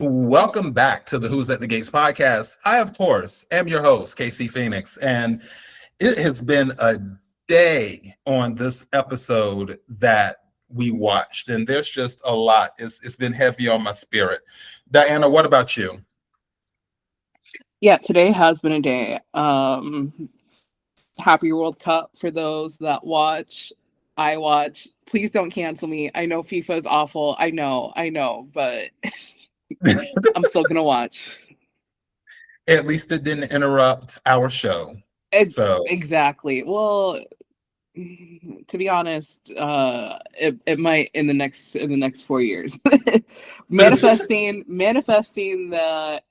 Welcome back to the Who's at the Gates podcast. I, of course, am your host, Casey Phoenix, and it has been a day on this episode that we watched, and there's just a lot. It's been heavy on my spirit. Diana, what about you? Yeah, today has been a day. Happy World Cup for those that watch. I watch. Please don't cancel me. I know FIFA is awful. I know, but I'm still gonna watch. At least it didn't interrupt our show. So Exactly. Well, to be honest, it might in the next 4 years. manifesting that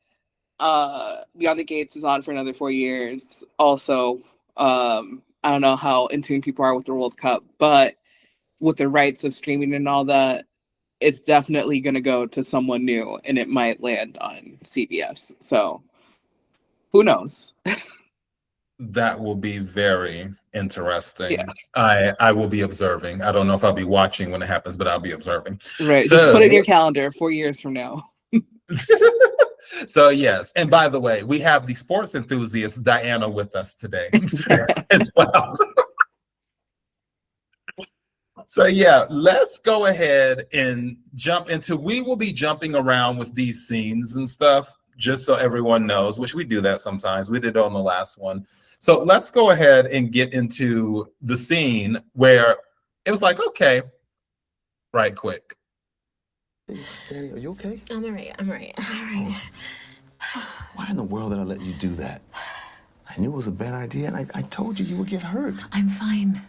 Beyond the Gates is on for another 4 years. Also, I don't know how in tune people are with the World Cup, but with the rights of streaming and all that, it's definitely going to go to someone new, and it might land on CBS. So, who knows? that will be very interesting. Yeah. I will be observing. I don't know if I'll be watching when it happens, but I'll be observing. Right. Just put it in your calendar 4 years from now. So yes, and by the way, we have the sports enthusiast Diana with us today as well. So yeah, let's go ahead and jump into. We will be jumping around with these scenes and stuff, just so everyone knows, which we do that sometimes. We did it on the last one. So let's go ahead and get into the scene where it was like, okay, right quick. Hey, Danny, are you okay? I'm all right. Why in the world did I let you do that? I knew it was a bad idea, and I told you would get hurt. I'm fine.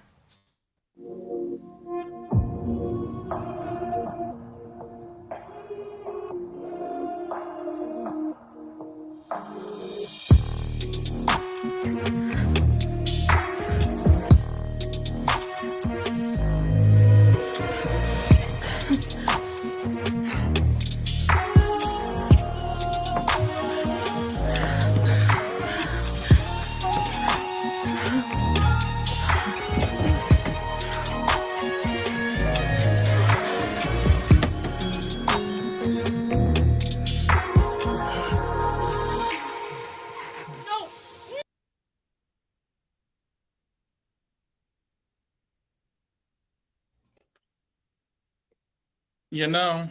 You know,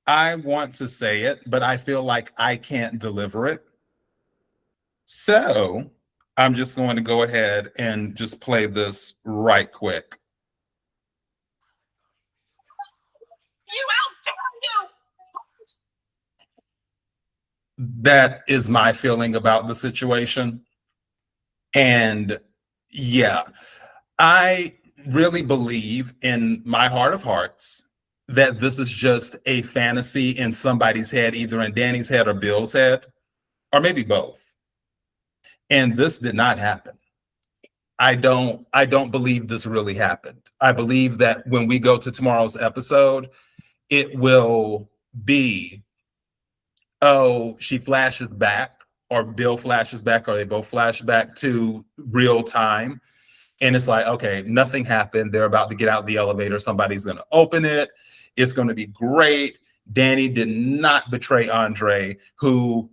I want to say it, but I feel like I can't deliver it. So I'm just going to go ahead and just play this right quick. That is my feeling about the situation. And yeah, I really believe in my heart of hearts that this is just a fantasy in somebody's head, either in Danny's head or Bill's head, or maybe both. And this did not happen. I don't believe this really happened. I believe that when we go to tomorrow's episode, it will be, oh, she flashes back, or Bill flashes back, or they both flash back to real time. And it's like, okay, nothing happened. They're about to get out the elevator. Somebody's going to open it. It's going to be great. Danny did not betray Andre, who,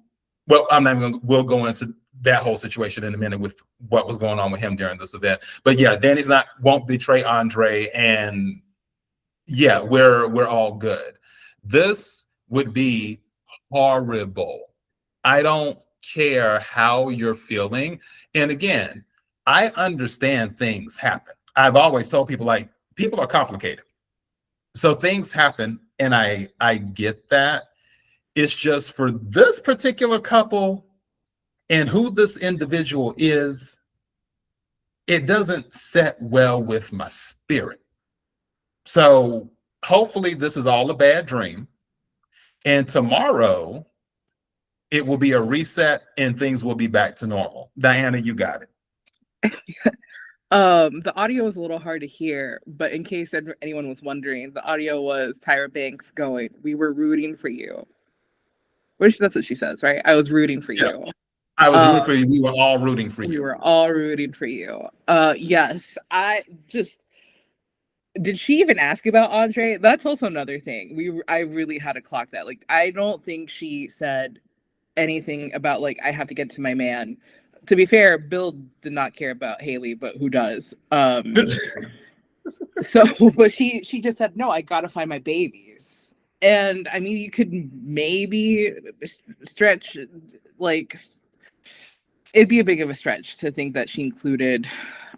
well, I'm not even, we'll go into that whole situation in a minute with what was going on with him during this event. But yeah, Danny's won't betray Andre. And yeah, we're all good. This would be horrible. I don't care how you're feeling. And again, I understand things happen. I've always told people, like, people are complicated. So things happen, and I get that. It's just for this particular couple and who this individual is, it doesn't set well with my spirit. So hopefully this is all a bad dream. And tomorrow it will be a reset and things will be back to normal. Diana, you got it. The audio was a little hard to hear, but in case anyone was wondering, the audio was Tyra Banks going, "We were rooting for you." Which that's what she says, right? I was rooting for you. I was rooting for you. We were all rooting for you. We were all rooting for you. Yes, I just did she even ask about Andre? That's also another thing. I really had to clock that. Like, I don't think she said anything about like I have to get to my man. To be fair, Bill did not care about Haley, but who does? So, but she just said, no, I gotta find my babies. And I mean, you could maybe stretch, like, it'd be a big of a stretch to think that she included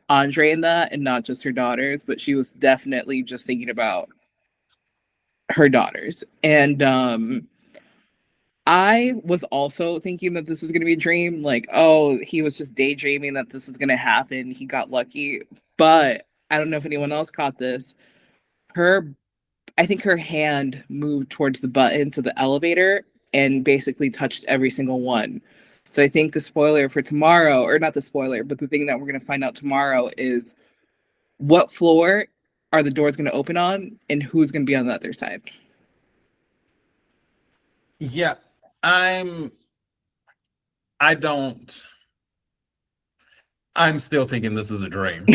Andre in that and not just her daughters, but she was definitely just thinking about her daughters. And I was also thinking that this is going to be a dream. Like, oh, he was just daydreaming that this is going to happen. He got lucky. But I don't know if anyone else caught this. I think her hand moved towards the buttons of the elevator and basically touched every single one. So I think the spoiler for tomorrow, or not the spoiler, but the thing that we're going to find out tomorrow is what floor are the doors going to open on and who's going to be on the other side. Yeah, I'm still thinking this is a dream.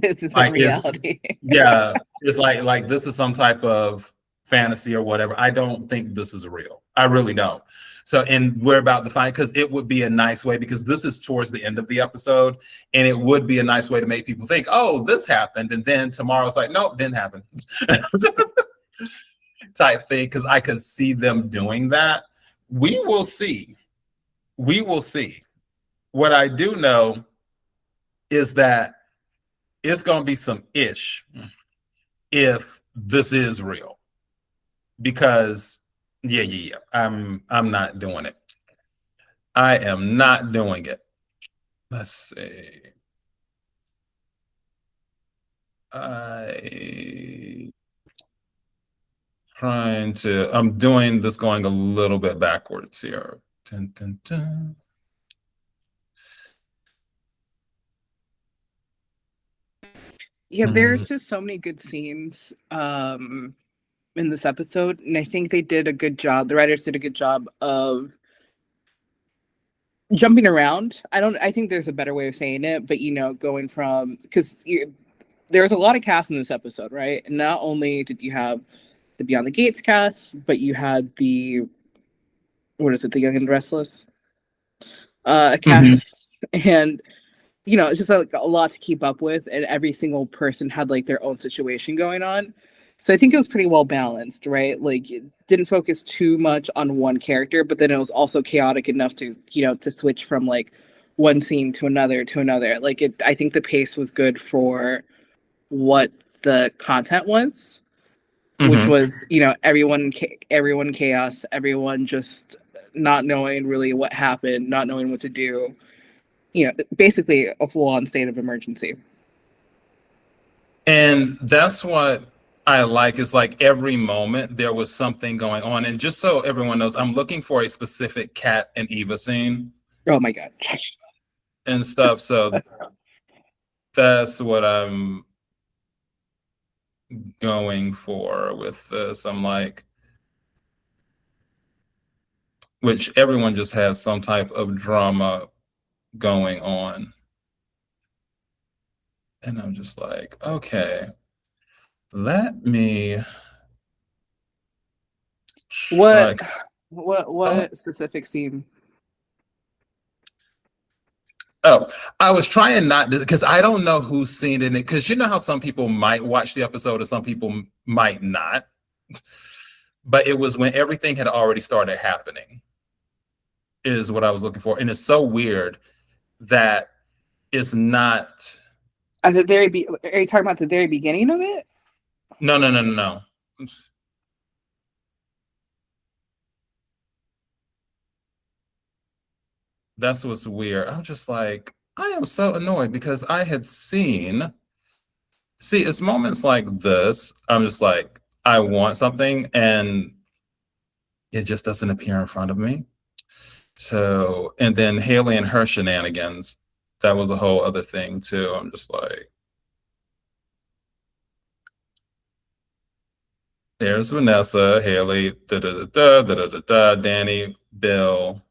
This is Like, a reality. Yeah, it's like this is some type of fantasy or whatever. I don't think this is real. I really don't. So, and we're about to find, because it would be a nice way, because this is towards the end of the episode, and it would be a nice way to make people think, oh, this happened, and then tomorrow's like, nope, didn't happen. Type thing, because I could see them doing that. We will see. We will see. What I do know is that it's going to be some ish if this is real, because yeah, I'm not doing it. I am not doing it. Let's see. I'm doing this going a little bit backwards here. Dun, dun, dun. Yeah, there's just so many good scenes in this episode, and I think they did a good job. The writers did a good job of jumping around. I think there's a better way of saying it, but going from, because there was a lot of cast in this episode, right? And not only did you have the Beyond the Gates cast, but you had the the Young and Restless cast, and it's just like a lot to keep up with, and every single person had like their own situation going on. So I think it was pretty well balanced, right? Like, it didn't focus too much on one character, but then it was also chaotic enough to, to switch from like one scene to another to another. Like, I think the pace was good for what the content was, which was, everyone chaos, everyone just not knowing really what happened, not knowing what to do. Basically a full-on state of emergency. And that's what I like, is like every moment there was something going on. And just so everyone knows, I'm looking for a specific Kat and Eva scene. Oh my God. And stuff. So that's what I'm going for with this. I'm like, which everyone just has some type of drama going on. And I'm just like, okay, let me try. What specific scene? Oh, I was trying not to, because I don't know who's seen it, because you know how some people might watch the episode and some people might not. But it was when everything had already started happening, is what I was looking for. And it's so weird that it's not. At the very are you talking about the very beginning of it? No. That's what's weird. I'm just like, I am so annoyed, because I had seen. See, it's moments like this. I'm just like, I want something, and it just doesn't appear in front of me. So, and then Haley and her shenanigans, that was a whole other thing too. I'm just like, there's Vanessa, Haley, Dani, Bill.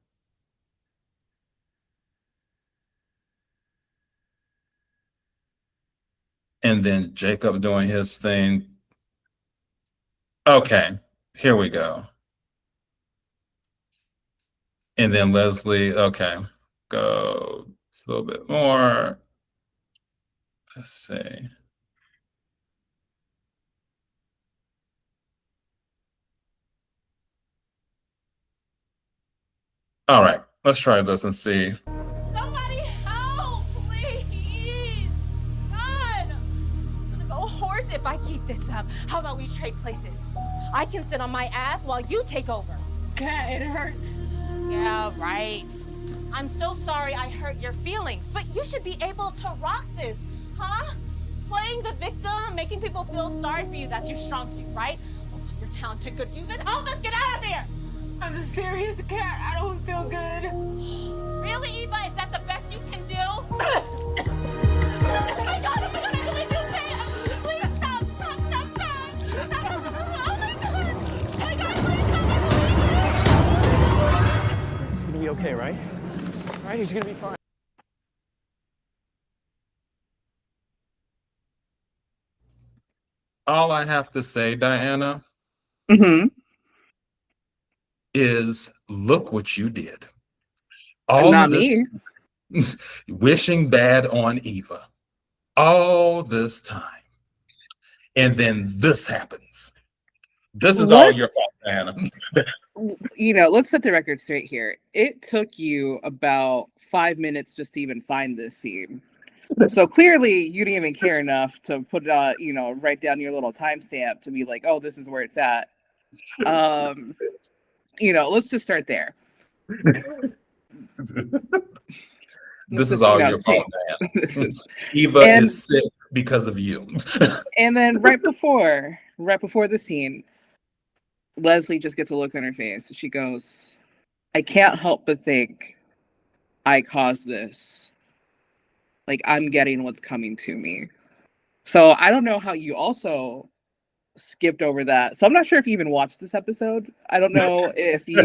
And then Jacob doing his thing. Okay, here we go. And then Leslie, okay, go a little bit more. Let's see. All right, let's try this and see. Somebody help, please! God! I'm gonna go hoarse if I keep this up. How about we trade places? I can sit on my ass while you take over. Yeah, it hurts. Yeah, right. I'm so sorry I hurt your feelings, but you should be able to rock this, huh? Playing the victim, making people feel sorry for you, that's your strong suit, right? Well, put your talent to good use and help us get out of here! I'm a serious cat. I don't feel good. Really, Eva? Is that the best you can do? Oh my god, I believe you, Sam! Please stop! Oh my god! Oh my god, please stop! He's gonna be okay, right? Right? He's gonna be fine. All I have to say, Diana, is look what you did. All Not of this me. wishing bad on Eva all this time. And then this happens. This is all your fault, Diana. You know, let's set the record straight here. It took you about 5 minutes just to even find this scene. So clearly you didn't even care enough to put you know, write down your little timestamp to be like, oh, this is where it's at. You know, let's just start there. This is all your fault, Diana. Eva is sick because of you. And then right before the scene, Leslie just gets a look on her face. She goes, I can't help but think I caused this. Like, I'm getting what's coming to me. So I don't know how you also skipped over that. So I'm not sure if you even watched this episode. I don't know if you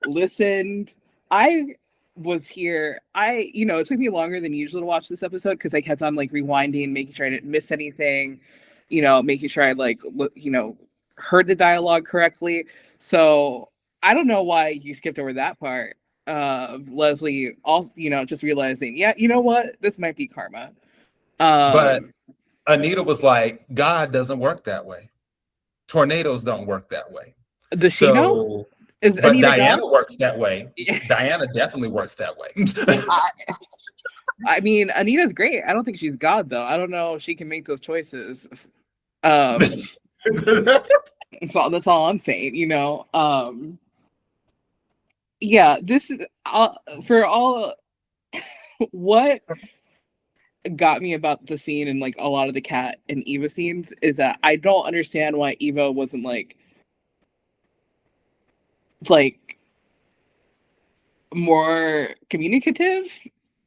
listened. I was here. You know, it took me longer than usual to watch this episode because I kept on like rewinding, making sure I didn't miss anything, you know, making sure I like, you know, heard the dialogue correctly. So I don't know why you skipped over that part of Leslie also, you know, just realizing, yeah, you know what, this might be karma. But Anita was like, God doesn't work that way. Tornadoes don't work that way. Does she know? But Anita Diana works that way. Diana definitely works that way. I mean, Anita's great. I don't think she's God, though. I don't know if she can make those choices. So that's all I'm saying, you know. Yeah, this is for all what got me about the scene and like a lot of the Kat and Eva scenes is that I don't understand why Eva wasn't like more communicative,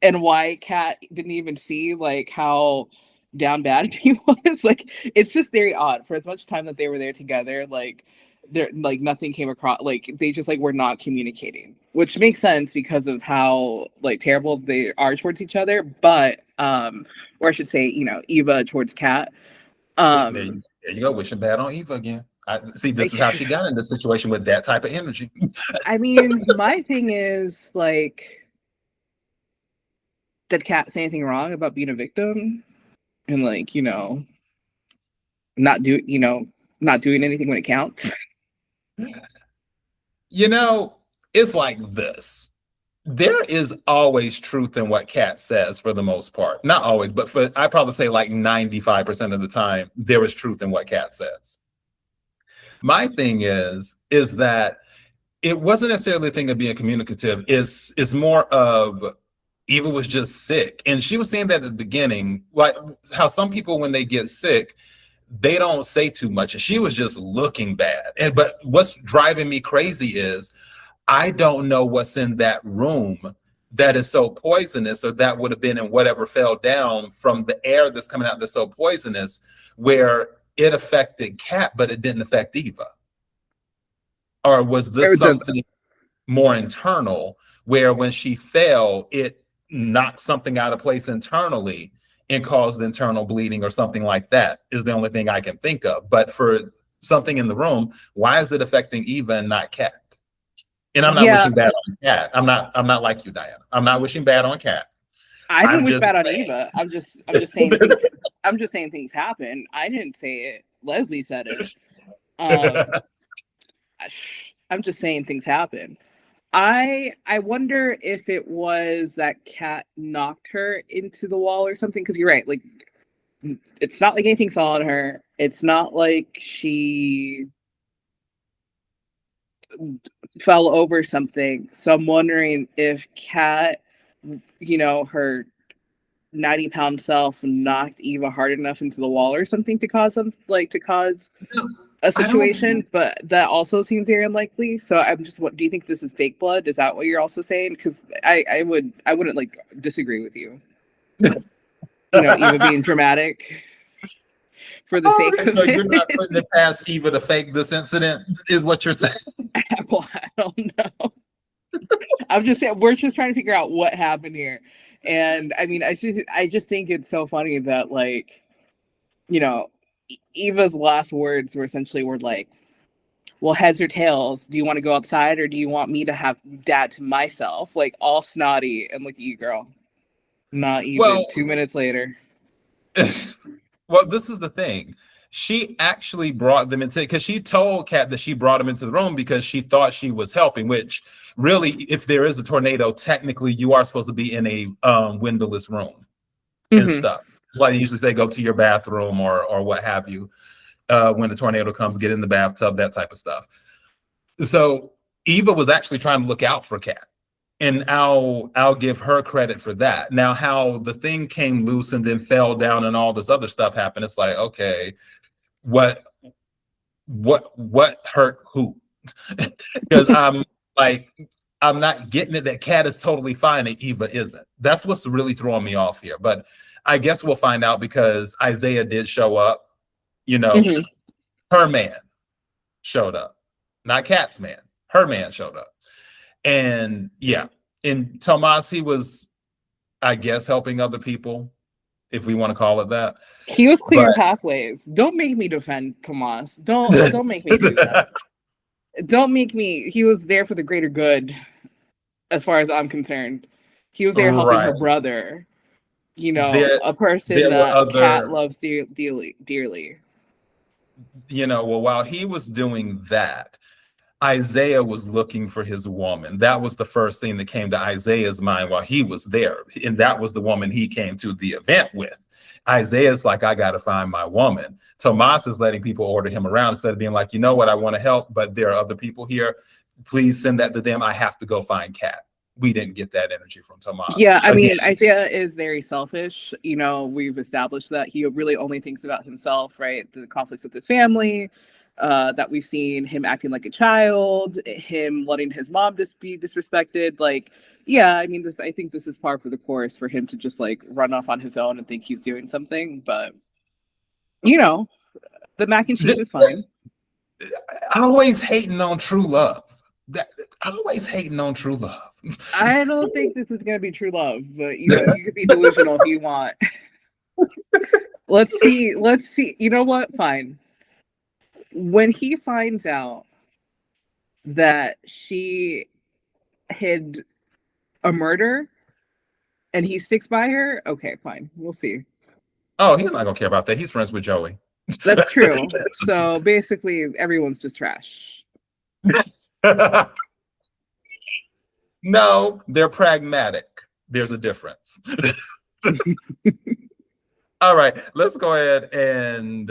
and why Kat didn't even see like how down bad he was. Like, it's just very odd. For as much time that they were there together, like there, like nothing came across. Like they just like were not communicating, which makes sense because of how like terrible they are towards each other. But or I should say, you know, Eva towards Kat. There you go, wishing bad on Eva again. See, this is how she got in this situation with that type of energy. I mean, my thing is like, did Kat say anything wrong about being a victim? And like, you know, not doing anything when it counts. You know, it's like this. There is always truth in what Kat says for the most part. Not always, but I probably say like 95% of the time, there is truth in what Kat says. My thing is that it wasn't necessarily a thing of being communicative. It's more of Eva was just sick. And she was saying that at the beginning, like how some people, when they get sick, they don't say too much. And she was just looking bad. But what's driving me crazy is I don't know what's in that room that is so poisonous, or that would have been in whatever fell down from the air that's coming out that's so poisonous, where it affected Kat, but it didn't affect Eva. Or was this something more internal, where when she fell, it knocked something out of place internally, and caused internal bleeding or something like that is the only thing I can think of. But for something in the room, why is it affecting Eva and not Kat? And I'm not Yeah. wishing bad on Kat. I'm not like you, Diana. I'm not wishing bad on Kat. I didn't I'm wish just bad on saying. Eva. I'm just saying things. I'm just saying things happen. I didn't say it. Leslie said it. I'm just saying things happen. I wonder if it was that Kat knocked her into the wall or something. Because you're right. Like, it's not like anything fell on her. It's not like she fell over something. So I'm wondering if Kat, her 90-pound self knocked Eva hard enough into the wall or something to cause a situation, but that also seems very unlikely. So I'm just, what do you think this is fake blood? Is that what you're also saying? Because I wouldn't like disagree with you. Eva being dramatic for the sake of So it. you're not putting it past Eva to fake this incident, is what you're saying? Well, I don't know. I'm just saying we're just trying to figure out what happened here. And I mean, I just think it's so funny that, like, Eva's last words were essentially like, well, heads or tails, do you want to go outside or do you want me to have dad to myself? Like, all snotty, and look at you, girl. Not even Well, 2 minutes later. Well, this is the thing. She actually brought them into, because she told Kat that she brought them into the room because she thought she was helping, which really, if there is a tornado, technically you are supposed to be in a windowless room and stuff. It's like they usually say, go to your bathroom or what have you. When the tornado comes, get in the bathtub, that type of stuff. So Eva was actually trying to look out for Kat. And I'll give her credit for that. Now, how the thing came loose and then fell down and all this other stuff happened, it's like, okay, what hurt who? Because I'm not getting it that Kat is totally fine and Eva isn't. That's what's really throwing me off here. But I guess we'll find out because Izaiah did show up. Her man showed up, not Kat's man. Her man showed up. And yeah, and Tomas, he was, I guess, helping other people, if we want to call it that. He was clearing pathways. Don't make me defend Tomas. Don't make me do that. Don't make me. He was there for the greater good, as far as I'm concerned. He was there helping her brother. A person that Kat loves dearly. Well, while he was doing that, Izaiah was looking for his woman. That was the first thing that came to Isaiah's mind while he was there. And that was the woman he came to the event with. Isaiah's like, I got to find my woman. Tomas is letting people order him around instead of being like, you know what, I want to help, but there are other people here. Please send that to them. I have to go find Kat. We didn't get that energy from Tomas. Yeah, I mean, Izaiah is very selfish. We've established that he really only thinks about himself, right? The conflicts with his family, that we've seen him acting like a child, him letting his mom just be disrespected. Like, yeah, I mean, I think this is par for the course for him to just like run off on his own and think he's doing something. But the mac and cheese is fine. Always hating on true love. Always hating on true love. I don't think this is gonna be true love, but you could be delusional if you want. Let's see. You know what? Fine. When he finds out that she hid a murder and he sticks by her, okay, fine. We'll see. Oh, he's not gonna care about that. He's friends with Joey. That's true. So basically, everyone's just trash. No, they're pragmatic. There's a difference. All right, let's go ahead and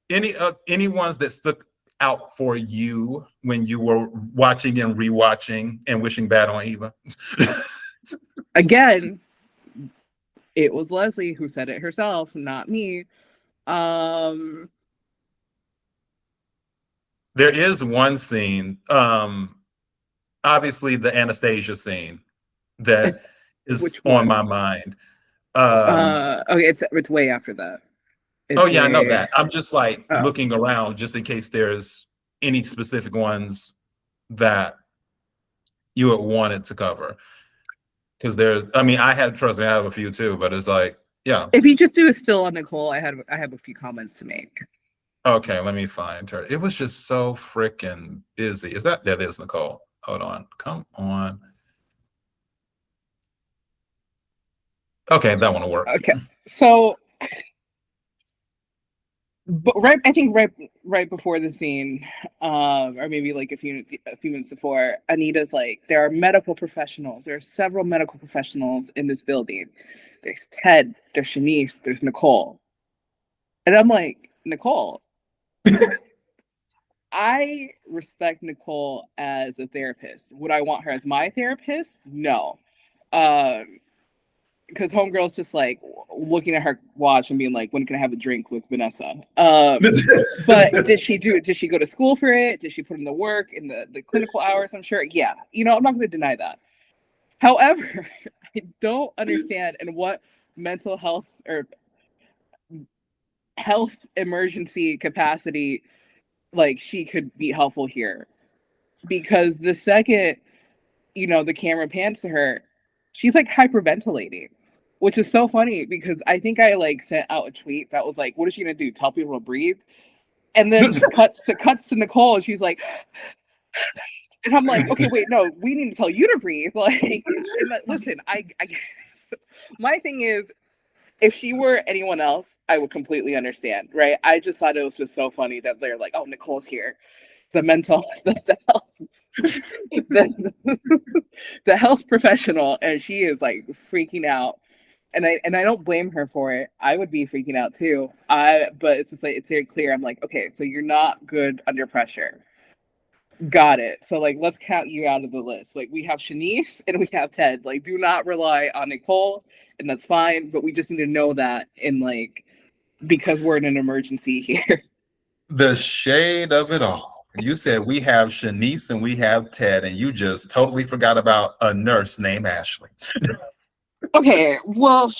any ones that stuck out for you when you were watching and rewatching and wishing bad on Eva? Again, it was Leslie who said it herself, not me. There is one scene, obviously the Anastasia scene that is on my mind. Okay, it's way after that. I know that. I'm just like looking around just in case there's any specific ones that you had wanted to cover. Because I have a few too, but it's like, Yeah. If you just do a still on Nicole, I have a few comments to make. Okay, let me find her. It was just so freaking busy. That is Nicole. Hold on. Come on. Okay, that one will work. Okay. So but I think right before the scene, or maybe like a few minutes before, Anita's like, there are medical professionals. There are several medical professionals in this building. There's Ted, there's Shanice, there's Nicole. And I'm like, Nicole, I respect Nicole as a therapist. Would I want her as my therapist? No. Because homegirl's just like looking at her watch and being like, when can I have a drink with Vanessa? But did she go to school for it? Did she put in the work in the clinical hours? I'm sure. Yeah. I'm not going to deny that. However, I don't understand in what mental health or health emergency capacity like she could be helpful here. Because the second, the camera pans to her, she's like hyperventilating, which is so funny because I think I like sent out a tweet that was like, what is she gonna do? Tell people to breathe? And then cuts to Nicole and she's like, and I'm like, okay, wait, no, we need to tell you to breathe. Like, listen, I my thing is, if she were anyone else, I would completely understand, right? I just thought it was just so funny that they're like, oh, Nicole's here. The the health professional, and she is like freaking out. And I don't blame her for it. I would be freaking out too. But it's just like, it's very clear. I'm like, okay, so you're not good under pressure. Got it. So like, let's count you out of the list. Like, we have Shanice and we have Ted. Like, do not rely on Nicole, and that's fine. But we just need to know that, in like, because we're in an emergency here. The shade of it all. You said we have Shanice and we have Ted, and you just totally forgot about a nurse named Ashley. Okay, well,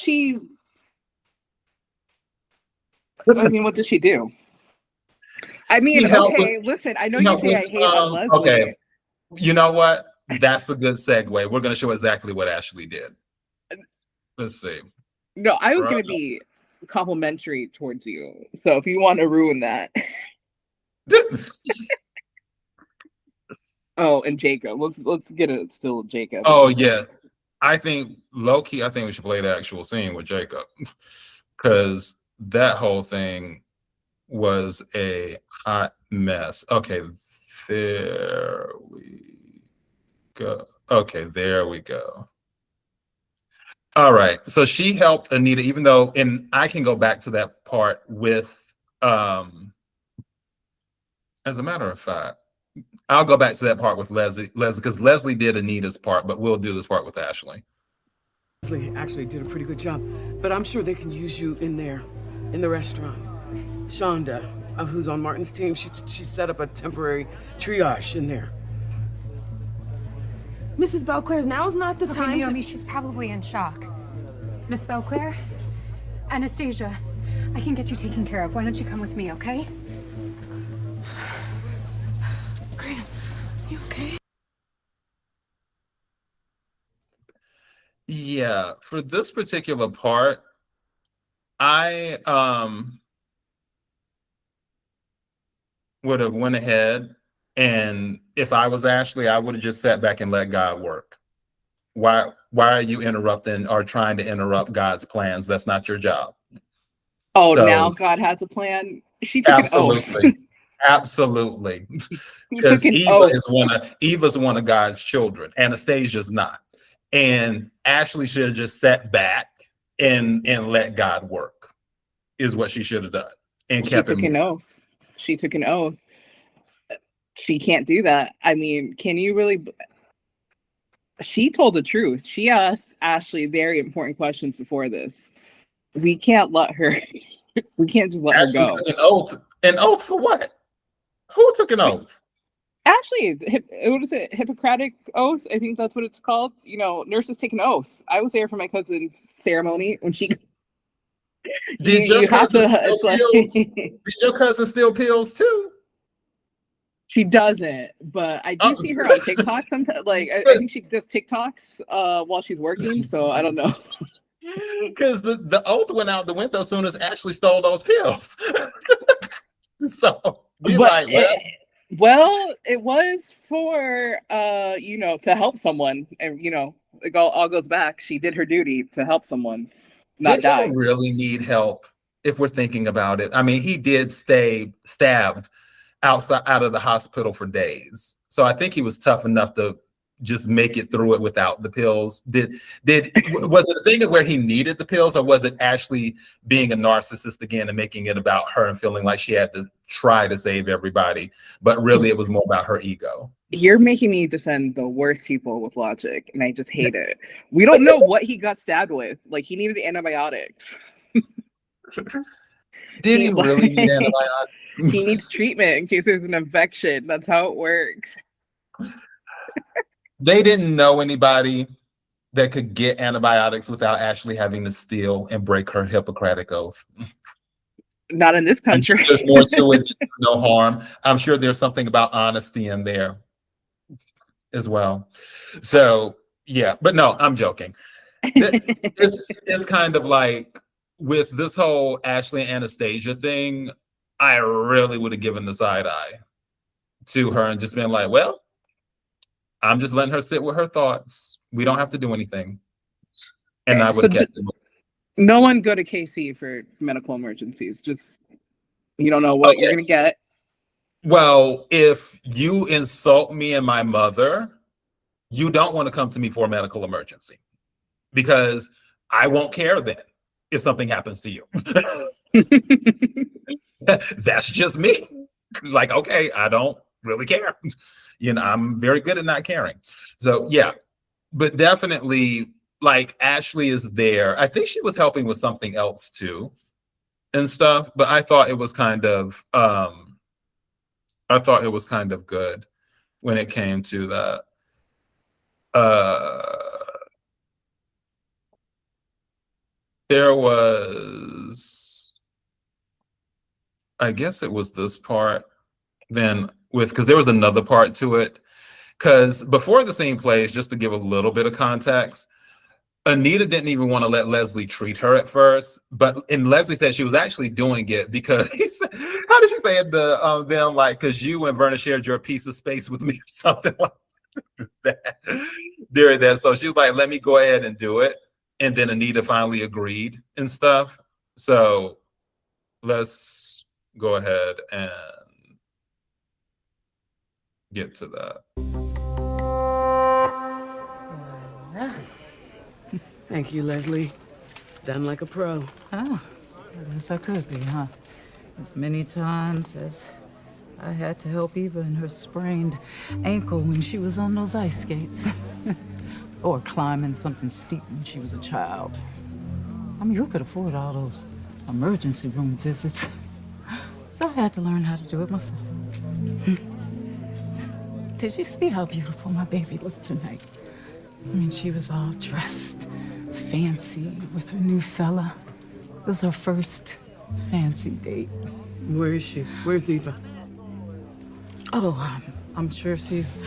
what did she do? I mean, okay, listen, I know you say I hate on Leslie. Okay, you know what? That's a good segue. We're going to show exactly what Ashley did. Let's see. No, I was going to be complimentary towards you. So if you want to ruin that. Oh, and Jacob. Let's get it still Jacob. Oh, yeah. I think low-key, I think we should play the actual scene with Jacob. Because that whole thing was a hot mess. Okay, there we go. Okay, there we go. All right. So she helped Anita, even though, and I can go back to that part with, as a matter of fact, I'll go back to that part with Leslie, because Leslie did Anita's part, but we'll do this part with Ashley. Leslie actually did a pretty good job, but I'm sure they can use you in there, in the restaurant. Shonda, who's on Martin's team, she set up a temporary triage in there. Mrs. Belclair, now's not the time Naomi, she's probably in shock. Miss Belclair? Anastasia, I can get you taken care of. Why don't you come with me, okay? Greta, you okay? Yeah, for this particular part, I would have went ahead, and if I was Ashley, I would have just sat back and let God work. Why are you interrupting or trying to interrupt God's plans? That's not your job. Oh, so, now God has a plan. She took absolutely, absolutely. Because Eva's one of God's children. Anastasia's not. And Ashley should have just sat back and let God work, is what she should have done. And she took an oath. She took an oath. She can't do that. I mean, can you really? She told the truth. She asked Ashley very important questions before this. We can't let her. We can't just let Ashley her go. Took an oath. An oath for what? Who took an oath? Actually, what is it? Hippocratic oath? I think that's what it's called. Nurses take an oath. I was there for my cousin's ceremony when she. Did your cousin steal pills too? She doesn't, but I do see her on TikTok sometimes. Like I think she does TikToks while she's working. So I don't know. Because the oath went out the window as soon as Ashley stole those pills. So we But like, well, it was for to help someone, and it all goes back. She did her duty to help someone not did die. he really need help if we're thinking about it? I mean, he did stay stabbed out of the hospital for days. So I think he was tough enough to just make it through it without the pills. Was it a thing of where he needed the pills, or was it Ashley being a narcissist again and making it about her and feeling like she had to try to save everybody, but really it was more about her ego? You're making me defend the worst people with logic, and I just hate it. We don't know what he got stabbed with. Like, he needed antibiotics. Did he really need antibiotics? He needs treatment in case there's an infection. That's how it works. They didn't know anybody that could get antibiotics without Ashley having to steal and break her Hippocratic oath. Not in this country. I'm sure there's more to it, no harm. I'm sure there's something about honesty in there as well. So yeah, but no, I'm joking. It's kind of like with this whole Ashley and Anastasia thing, I really would have given the side eye to her and just been like, well, I'm just letting her sit with her thoughts. We don't have to do anything. And I would have kept it. No one go to KC for medical emergencies. Just, you don't know what you're going to get. Well, if you insult me and my mother, you don't want to come to me for a medical emergency, because I won't care then if something happens to you. That's just me. Like, okay, I don't really care. I'm very good at not caring. So yeah, but definitely, like, Ashley is there. I think she was helping with something else too and stuff, but I thought it was kind of good when it came to that. There was, I guess it was this part then because there was another part to it. Because before the scene plays, just to give a little bit of context, Anita didn't even want to let Leslie treat her at first, and Leslie said she was actually doing it because how did she say it to them? Like, because you and Verna shared your piece of space with me or something like that during that. So she was like, let me go ahead and do it. And then Anita finally agreed and stuff. So let's go ahead and get to that. Thank you, Leslie. Done like a pro. Oh, I guess I could be, huh? As many times as I had to help Eva in her sprained ankle when she was on those ice skates. Or climbing something steep when she was a child. I mean, who could afford all those emergency room visits? So I had to learn how to do it myself. Did you see how beautiful my baby looked tonight? I mean, she was all dressed fancy with her new fella. It was her first fancy date. Where is she? Where's Eva? Oh, I'm sure she's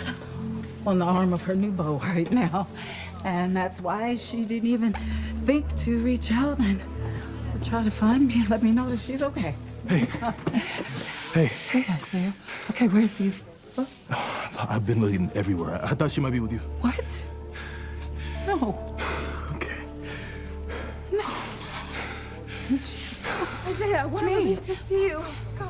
on the arm of her new beau right now. And that's why she didn't even think to reach out and try to find me and let me know that she's okay. Hey. Hey. Hey, I see you. Okay, where's Eve? I've been looking everywhere. I thought she might be with you. What? No. Okay. No. Izaiah, I want to leave to see you.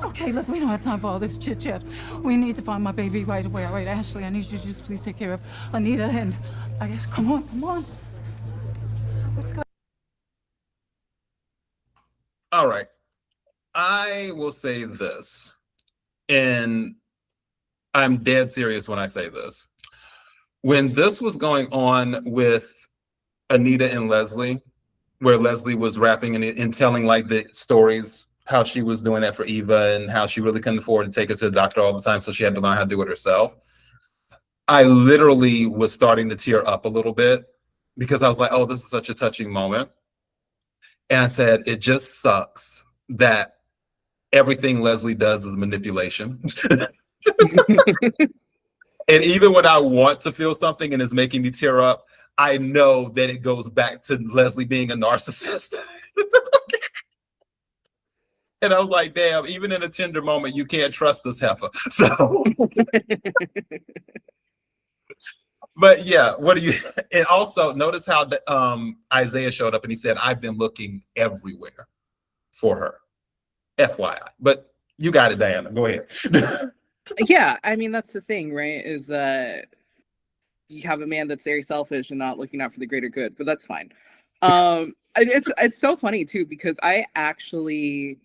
Okay, look, we don't have time for all this chit-chat. We need to find my baby right away. All right, Ashley, I need you to just please take care of Anita and come on. Let's go. All right. I will say this, and I'm dead serious when I say this. When this was going on with Anita and Leslie, where Leslie was rapping and telling like the stories, how she was doing that for Eva and how she really couldn't afford to take her to the doctor all the time, so she had to learn how to do it herself. I literally was starting to tear up a little bit because I was like, oh, this is such a touching moment. And I said, it just sucks that everything Leslie does is manipulation. And even when I want to feel something and it's making me tear up, I know that it goes back to Leslie being a narcissist. And I was like, damn, even in a tender moment, you can't trust this heifer. So, but yeah, what do you, and also notice how Izaiah showed up and he said, I've been looking everywhere for her. FYI. But you got it, Diana. Go ahead. Yeah, I mean, that's the thing, right? Is that you have a man that's very selfish and not looking out for the greater good, but that's fine. It's so funny too, because I actually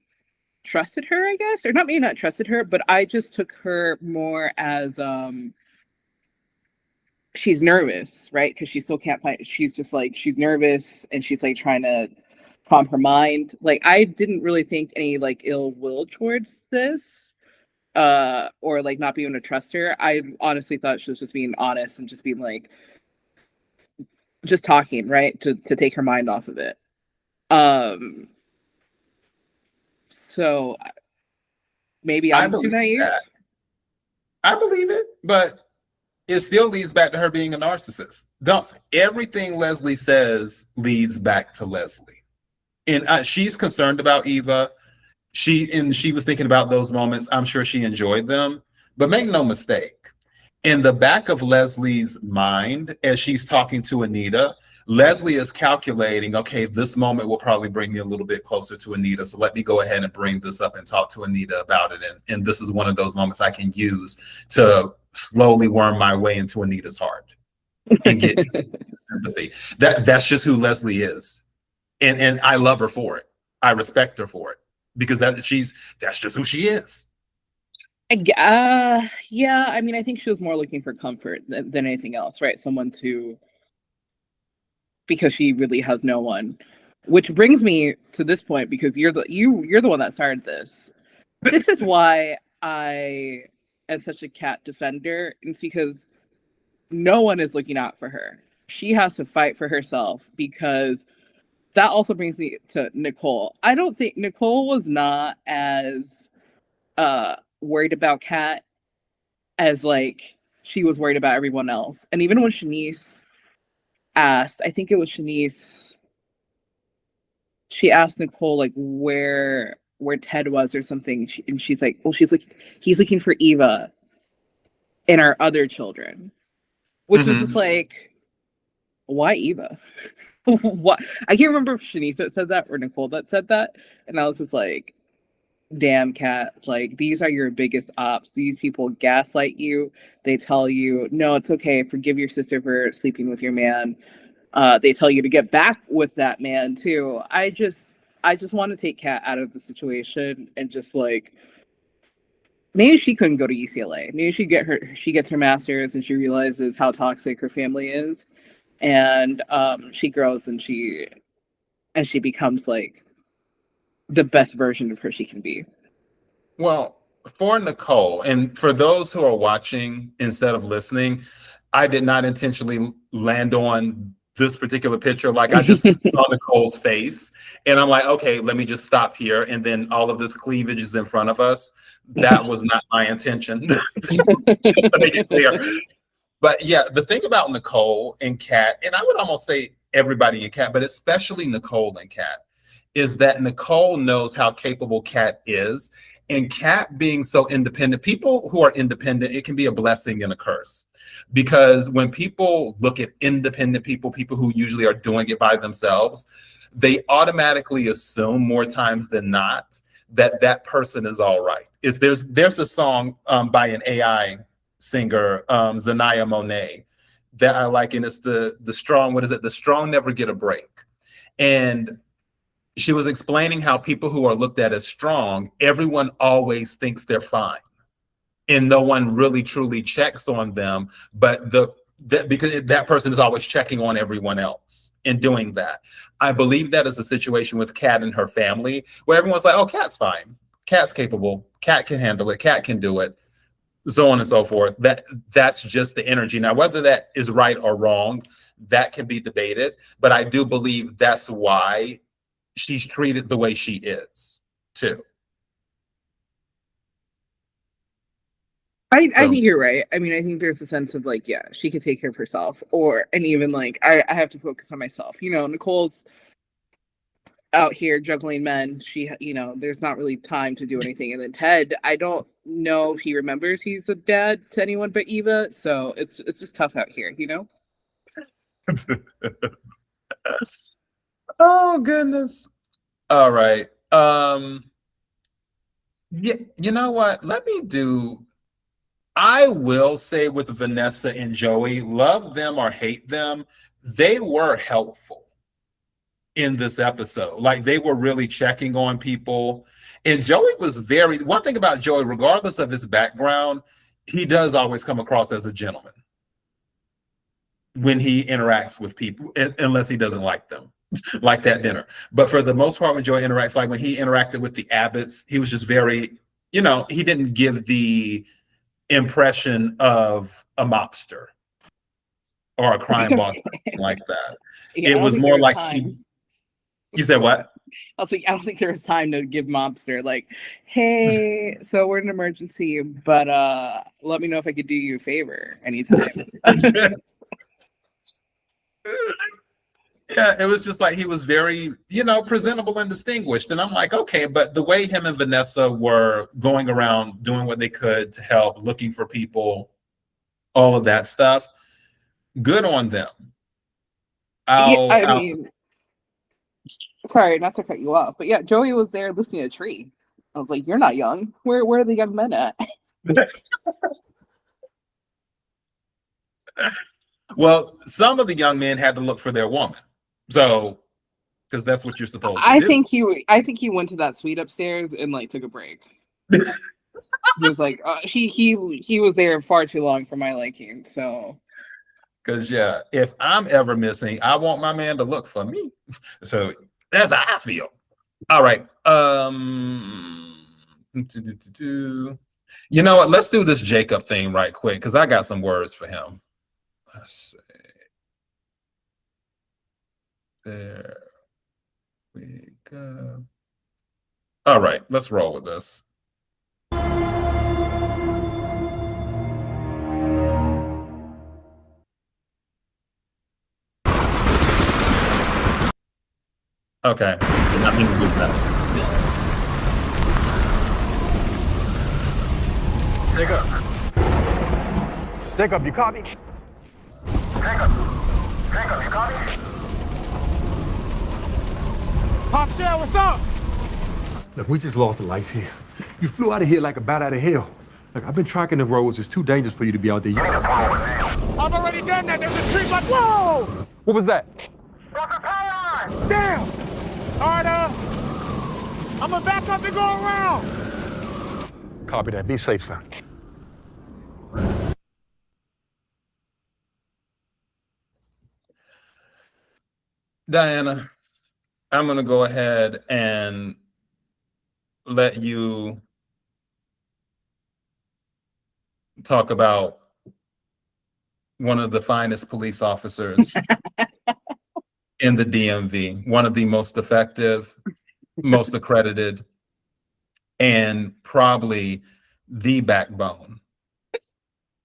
trusted her, I guess, or not maybe not trusted her, but I just took her more as she's nervous, right? Because she still can't find, she's just like, she's nervous and she's like trying to calm her mind. Like, I didn't really think any like ill will towards this, or like not being able to trust her. I honestly thought she was just being honest and just being like, just talking, right? To take her mind off of it. So maybe I'm too naive. That. I believe it, but it still leads back to her being a narcissist. Everything Leslie says leads back to Leslie. And she's concerned about Eva. She was thinking about those moments. I'm sure she enjoyed them. But make no mistake, in the back of Leslie's mind, as she's talking to Anita, Leslie is calculating, okay, this moment will probably bring me a little bit closer to Anita. So let me go ahead and bring this up and talk to Anita about it. And this is one of those moments I can use to slowly worm my way into Anita's heart and get sympathy. That's just who Leslie is. And I love her for it. I respect her for it because that's just who she is. Yeah, I mean, I think she was more looking for comfort than anything else, right? Someone to, because she really has no one. Which brings me to this point, because you're the one that started this. This is why I am such a cat defender. It's because no one is looking out for her. She has to fight for herself, because that also brings me to Nicole. I don't think Nicole was not as worried about Kat as like she was worried about everyone else. And even when Shanice asked, I think it was Shanice, she asked Nicole like where Ted was or something, and she's like, well, he's looking for Eva and our other children, which was just like, why Eva? What? I can't remember if Shanice that said that or Nicole that said that, and I was just like, damn, Kat, like, these are your biggest ops. These people gaslight you. They tell you, no, it's okay, forgive your sister for sleeping with your man. They tell you to get back with that man too. I just want to take Kat out of the situation and just like, maybe she couldn't go to UCLA. Maybe she gets her master's and she realizes how toxic her family is, and she grows and she becomes like the best version of her she can be. Well, for Nicole, and for those who are watching instead of listening, I did not intentionally land on this particular picture. Like, I just saw Nicole's face and I'm like, okay, let me just stop here. And then all of this cleavage is in front of us. That was not my intention. Just to make it clear. But yeah, the thing about Nicole and Kat, and I would almost say everybody in Kat, but especially Nicole and Kat, is that Nicole knows how capable Kat is. And Kat being so independent, people who are independent, it can be a blessing and a curse. Because when people look at independent people who usually are doing it by themselves, they automatically assume more times than not that that person is all right. There's a song by an AI singer, Zanaya Monet, that I like, and it's the strong, what is it? The strong never get a break. And she was explaining how people who are looked at as strong, everyone always thinks they're fine. And no one really truly checks on them, but because that person is always checking on everyone else and doing that. I believe that is the situation with Kat and her family, where everyone's like, oh, Kat's fine. Kat's capable. Kat can handle it. Kat can do it. So on and so forth. That's just the energy. Now, whether that is right or wrong, that can be debated. But I do believe that's why she's treated the way she is, too. I So, think you're right. I mean, I think there's a sense of like, yeah, she could take care of herself, and even like, I have to focus on myself. Nicole's out here juggling men. There's not really time to do anything. And then Ted, I don't know if he remembers he's a dad to anyone but Eva. So it's just tough out here, oh goodness. All right. Yeah, you know what? I will say with Vanessa and Joey, love them or hate them, they were helpful in this episode. Like they were really checking on people. And Joey was one thing about Joey, regardless of his background, he does always come across as a gentleman when he interacts with people, unless he doesn't like them, like that dinner. But for the most part, when Joey interacts, like when he interacted with the Abbotts, he was just very, he didn't give the impression of a mobster or a crime boss like that. Yeah, it was more like you said what? I was like, I don't think there was time to give mobster like, hey, so we're in an emergency, but let me know if I could do you a favor anytime. Yeah, it was just like he was very, presentable and distinguished. And I'm like, okay, but the way him and Vanessa were going around doing what they could to help, looking for people, all of that stuff, good on them. Sorry, not to cut you off, but yeah, Joey was there lifting a tree. I was like, you're not young. Where are the young men at? Well, some of the young men had to look for their woman. So, because that's what you're supposed to do. I think he went to that suite upstairs and like took a break. He was like, he was there far too long for my liking. So, because yeah, if I'm ever missing, I want my man to look for me. So that's how I feel. All right. You know what? Let's do this Jacob thing right quick because I got some words for him. Let's see. There we go. All right, let's roll with this. Okay, nothing to do with that. Jacob, you copy? Jacob, you copy? Pop Shell, what's up? Look, we just lost the lights here. You flew out of here like a bat out of hell. Look, I've been tracking the roads. It's too dangerous for you to be out there. I've already done that. There's a tree, but whoa! What was that? Damn! All right, I'm gonna back up and go around. Copy that. Be safe, son. Diana, I'm going to go ahead and let you talk about one of the finest police officers in the DMV, one of the most effective, most accredited, and probably the backbone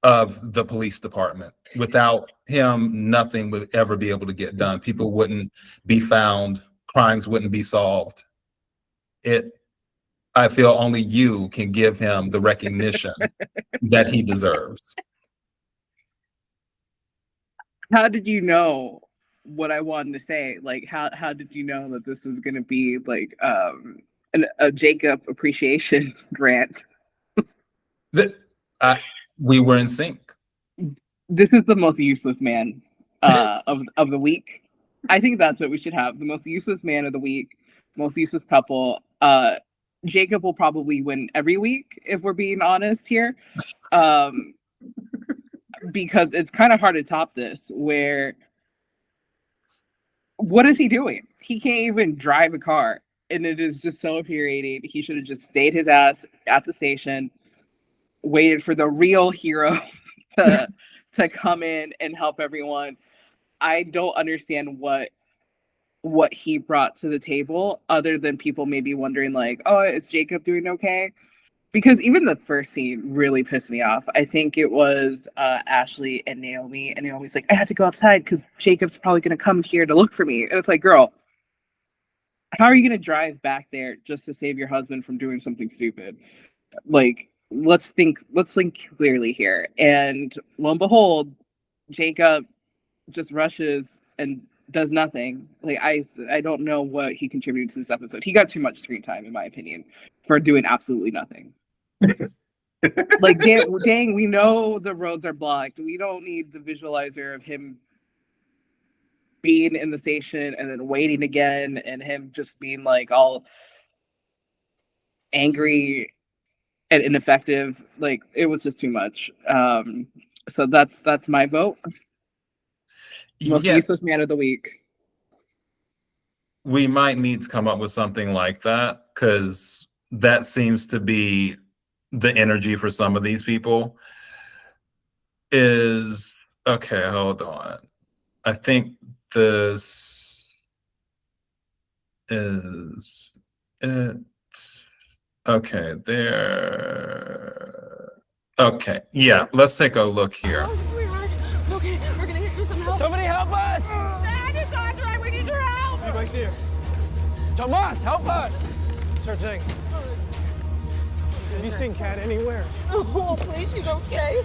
of the police department. Without him, nothing would ever be able to get done. People wouldn't be found, crimes wouldn't be solved. I feel only you can give him the recognition that he deserves. How did you know what I wanted to say? Like, how did you know that this was going to be like a Jacob appreciation grant? We were in sync. This is the most useless man of the week. I think that's what we should have. The most useless man of the week, most useless couple. Jacob will probably win every week if we're being honest here. Because it's kind of hard to top this, where what is he doing? He can't even drive a car, and it is just so infuriating. He should have just stayed his ass at the station, waited for the real hero to come in and help everyone. I don't understand what he brought to the table, other than people maybe wondering like, oh, is Jacob doing okay? Because even the first scene really pissed me off. I think it was Ashley and Naomi. And Naomi's like, I had to go outside because Jacob's probably going to come here to look for me. And it's like, girl, how are you going to drive back there just to save your husband from doing something stupid? Like, let's think clearly here. And lo and behold, Jacob just rushes and does nothing. Like, I don't know what he contributed to this episode. He got too much screen time, in my opinion, for doing absolutely nothing. Like, dang, we know the roads are blocked. We don't need the visualizer of him being in the station and then waiting again, and him just being like all angry and ineffective. Like, it was just too much. So that's my vote. Most useless man of the week. We might need to come up with something like that, because that seems to be the energy for some of these people. Is okay, hold on. I think this is it. Okay, there. Okay, yeah, let's take a look here. Okay, we're gonna get you some help. Somebody help us! Dad, it's Andre. We need your help. Be right there. Tomas, help us! Sure thing. Have you seen Kat anywhere? Oh, please, she's okay.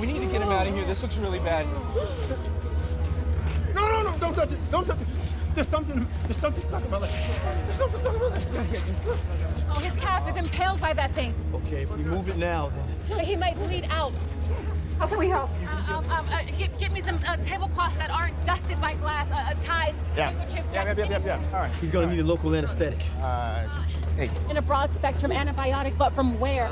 We need to get him out of here. This looks really bad. No, don't touch it. Don't touch it. There's something stuck in my leg. There's something stuck in my leg. Oh, his calf is impaled by that thing. Okay, if we move it now, then... He might bleed out. How can we help? Get me some tablecloths that aren't dusted by glass, ties, handkerchief, Yeah. All right. He's gonna need a local anesthetic. Hey. in a broad spectrum antibiotic, but from where?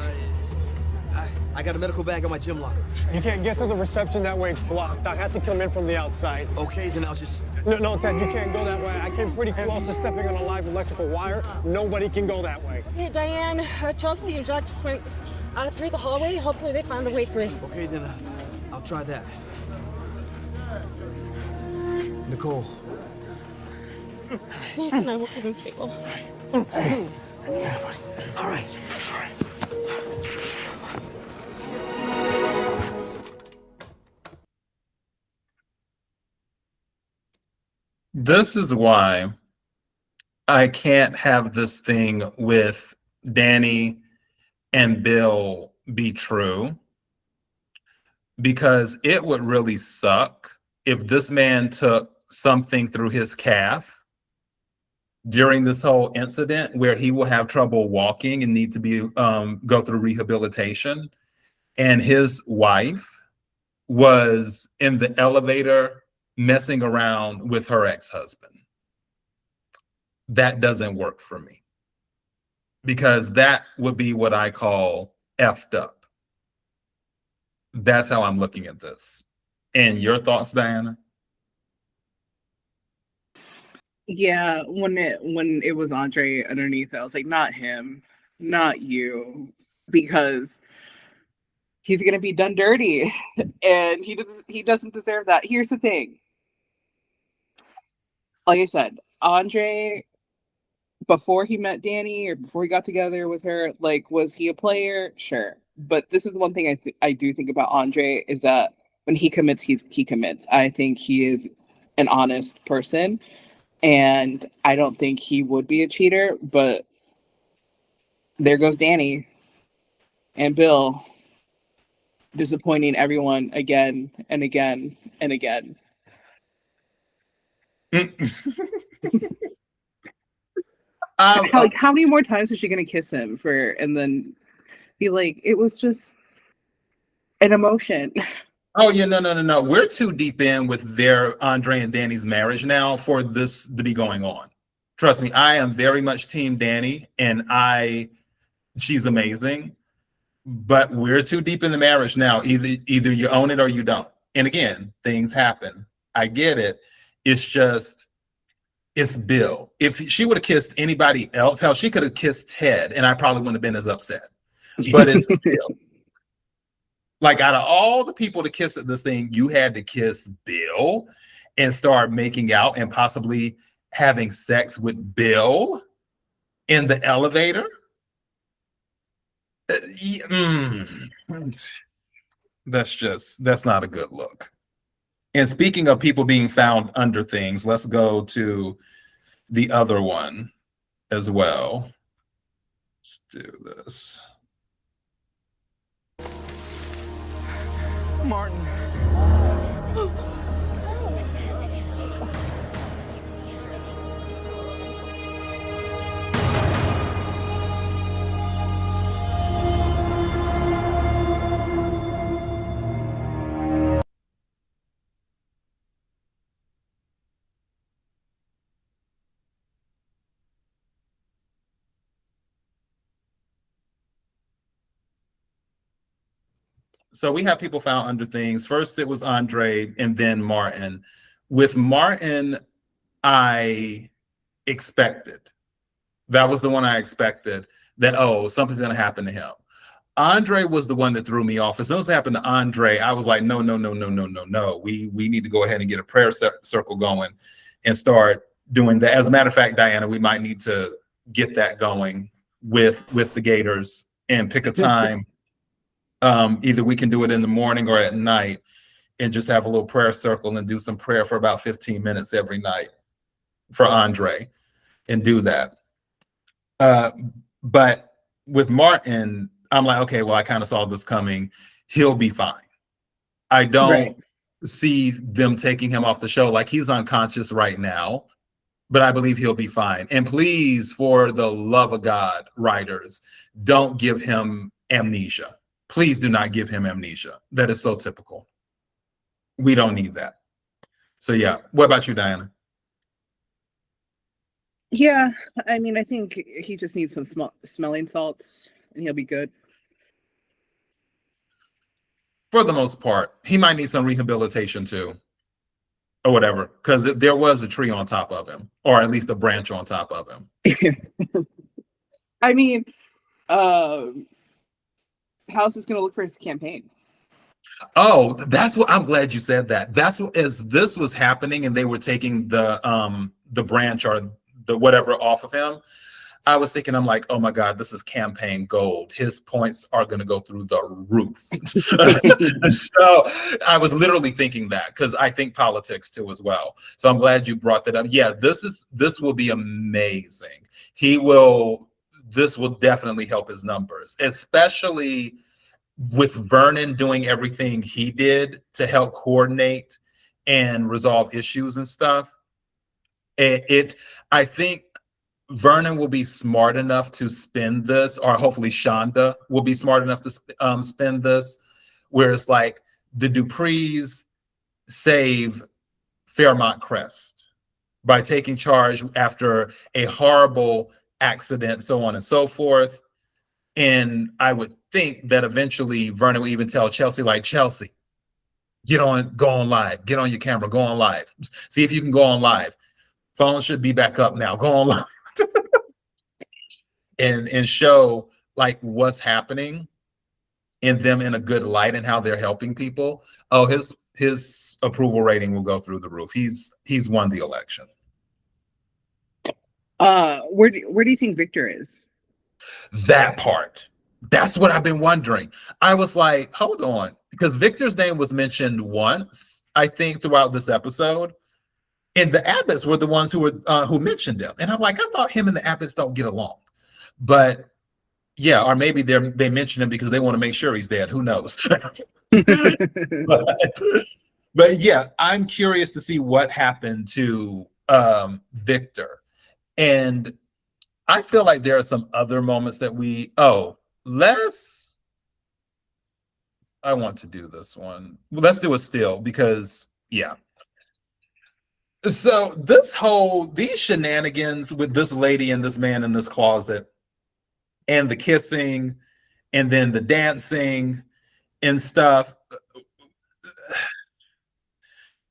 I got a medical bag on my gym locker. You can't get to the reception that way. It's blocked. I had to come in from the outside. Okay, then I'll just... No, Ted, you can't go that way. I came pretty close to stepping on a live electrical wire. Nobody can go that way. Hey, Diane, Chelsea, and Jack just went through the hallway. Hopefully they found a way through. Okay, then I'll try that. Nicole. Yes, and I will give him table. Hey. All right. This is why I can't have this thing with Dani and Bill be true, because it would really suck if this man took something through his calf during this whole incident where he will have trouble walking and need to be go through rehabilitation, and his wife was in the elevator messing around with her ex-husband. That doesn't work for me, because that would be what I call effed up. That's how I'm looking at this. And your thoughts, Diana? Yeah, when it was Andre underneath, I was like, not him, not you, because he's gonna be done dirty, and he doesn't deserve that. Here's the thing. Like I said, Andre, before he met Dani or before he got together with her, like, was he a player? Sure. But this is one thing I do think about Andre, is that when he commits, he commits. I think he is an honest person, and I don't think he would be a cheater, but there goes Dani and Bill disappointing everyone again and again and again. How many more times is she gonna kiss him and then be like, it was just an emotion? Oh yeah, no. We're too deep in with their Andre and Dani's marriage now for this to be going on. Trust me, I am very much team Dani, and she's amazing. But we're too deep in the marriage now. Either you own it or you don't. And again, things happen. I get it. It's Bill. If she would have kissed anybody else, hell, she could have kissed Ted, and I probably wouldn't have been as upset. But it's Bill. Like, out of all the people to kiss at this thing, you had to kiss Bill and start making out and possibly having sex with Bill in the elevator. That's not a good look. And speaking of people being found under things, let's go to the other one as well. Let's do this. Martin. So we have people found under things. First, it was Andre and then Martin. With Martin, I expected. That was the one I expected that, oh, something's going to happen to him. Andre was the one that threw me off. As soon as it happened to Andre, I was like, no. We need to go ahead and get a prayer circle going and start doing that. As a matter of fact, Diana, we might need to get that going with the Gators and pick a time. Either we can do it in the morning or at night and just have a little prayer circle and do some prayer for about 15 minutes every night for Andre and do that. But with Martin, I'm like, okay, well, I kind of saw this coming. He'll be fine. I don't see them taking him off the show. Like, he's unconscious right now, but I believe he'll be fine. And please, for the love of God, writers, don't give him amnesia. Please do not give him amnesia. That is so typical. We don't need that. So yeah, what about you, Diana? Yeah, I mean, I think he just needs some smelling salts and he'll be good. For the most part, he might need some rehabilitation too, or whatever, because there was a tree on top of him, or at least a branch on top of him. I mean, how's this going to look for his campaign? Oh, that's what I'm glad you said that. That's what, as this was happening and they were taking the branch or the whatever off of him, I was thinking, I'm like, oh my God, this is campaign gold. His points are going to go through the roof. So I was literally thinking that because I think politics too as well. So I'm glad you brought that up. Yeah, this will be amazing. This will definitely help his numbers, especially with Vernon doing everything he did to help coordinate and resolve issues and stuff. I think Vernon will be smart enough to spin this, or hopefully Shonda will be smart enough to spin this, where it's like the Duprees save Fairmont Crest by taking charge after a horrible accident, so on and so forth. And I would think that eventually Vernon will even tell Chelsea, like, Chelsea, go on live, get on your camera, go on live. See if you can go on live. Phone should be back up now. Go on live. and show like what's happening in them in a good light and how they're helping people. Oh, his approval rating will go through the roof. He's won the election. Where do you think Victor is? That part. That's what I've been wondering. I was like, hold on, because Victor's name was mentioned once, I think, throughout this episode. And the Abbotts were the ones who mentioned him. And I'm like, I thought him and the Abbotts don't get along. But yeah, or maybe they mention him because they want to make sure he's dead. Who knows? but yeah, I'm curious to see what happened to Victor. And I feel like there are some other moments that I want to do this one. Well, let's do it still because yeah. So these shenanigans with this lady and this man in this closet and the kissing and then the dancing and stuff,